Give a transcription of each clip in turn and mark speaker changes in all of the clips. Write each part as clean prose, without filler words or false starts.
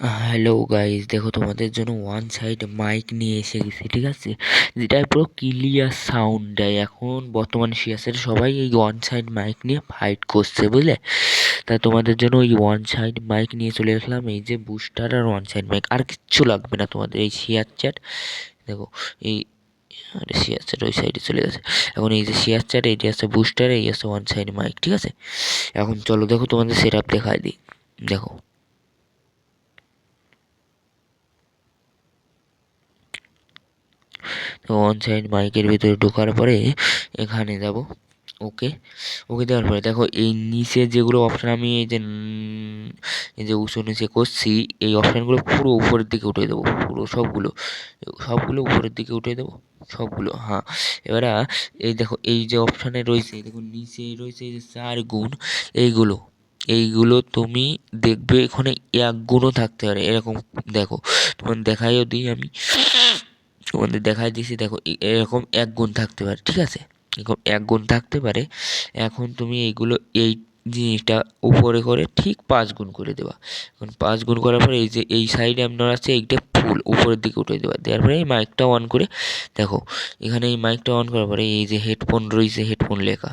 Speaker 1: Hello guys, দেখো তোমাদের জন্য ওয়ান সাইড মাইক নিয়ে এসে গেছি, ঠিক আছে? যেটা পুরো ক্লিয়ার সাউন্ড দেয়। এখন বর্তমানে সিএসের সবাই এই ওয়ান সাইড মাইক নিয়ে ফাইট করছে, বুঝলে? তা তোমাদের জন্য ওই ওয়ান সাইড মাইক নিয়ে চলে আসলাম। এই যে বুস্টার আর ওয়ান সাইড মাইক, আর কিচ্ছু লাগবে না তোমাদের। এই শেয়ার চ্যাট দেখো, এই আরে শেয়ার চ্যাট ওই সাইডে চলে গেছে। এখন এই যে শেয়ার চ্যাট, এইটি আছে বুস্টার, এই আছে ওয়ান সাইড মাইক, ঠিক আছে? এখন চলো দেখো তোমাদের সেট আপ দেখায় দিই। দেখো, তো অন সাইড মাইকের ভিতরে ঢোকার পরে এখানে যাব। ওকে, ওকে দেওয়ার পরে দেখো এই নিচে যেগুলো অপশান আমি এই যে উঁচু নিচে করছি, এই অপশানগুলো পুরো উপরের দিকে উঠে দেবো। পুরো সবগুলো সবগুলো উপরের দিকে উঠে দেবো, সবগুলো। হ্যাঁ, এবারে এই দেখো এই যে অপশানে রয়েছে, দেখুন নিচে রয়েছে এই যে 4 গুণ, এইগুলো এইগুলো তুমি দেখবে এখানে 1 গুণও থাকতে পারে এরকম। দেখো তোমার দেখাইও দিই আমি, তোমাদের দেখাই দিছি। দেখো এরকম 1 গুণ থাকতে পারে, ঠিক আছে? এরকম 1 গুণ থাকতে পারে। এখন তুমি এইগুলো এই জিনিসটা উপরে করে ঠিক 5 গুণ করে দেবা। এখন 5 গুণ করার পরে এই যে এই সাইডে আপনার আছে, এইটা ফুল উপরের দিকে উঠে দেবা। দেওয়ার পরে এই মাইকটা অন করে দেখো, এখানে এই মাইকটা অন করার পরে এই যে হেডফোন রয়েছে, হেডফোন লেখা,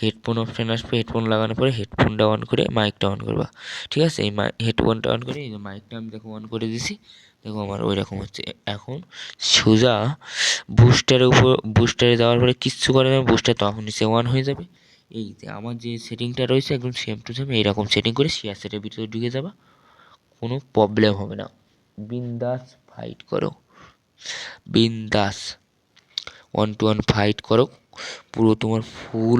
Speaker 1: হেডফোন অপশান আসবে। হেডফোন লাগানোর পরে হেডফোনটা অন করে মাইকটা অন করবা, ঠিক আছে? এই হেডফোনটা অন করে এই যে মাইকটা আমি দেখো অন করে দিছি। দেখো আমার ওই রকম হচ্ছে। এখন সোজা বুস্টারের উপর, বুস্টারে দেওয়ার পরে কিচ্ছু করে না, বুস্টার তখন নিচে অন হয়ে যাবে। এই যে আমার যে সেটিংটা রয়েছে একদম সেম টু সেম এইরকম সেটিং করে শেয়ার সেটের ভিতরে ঢুকে যাবা, কোনো প্রবলেম হবে না। বিন্দাস ফাইট করো, বিন্দাস 1-1 ফাইট করো, পুরো তোমার ফুল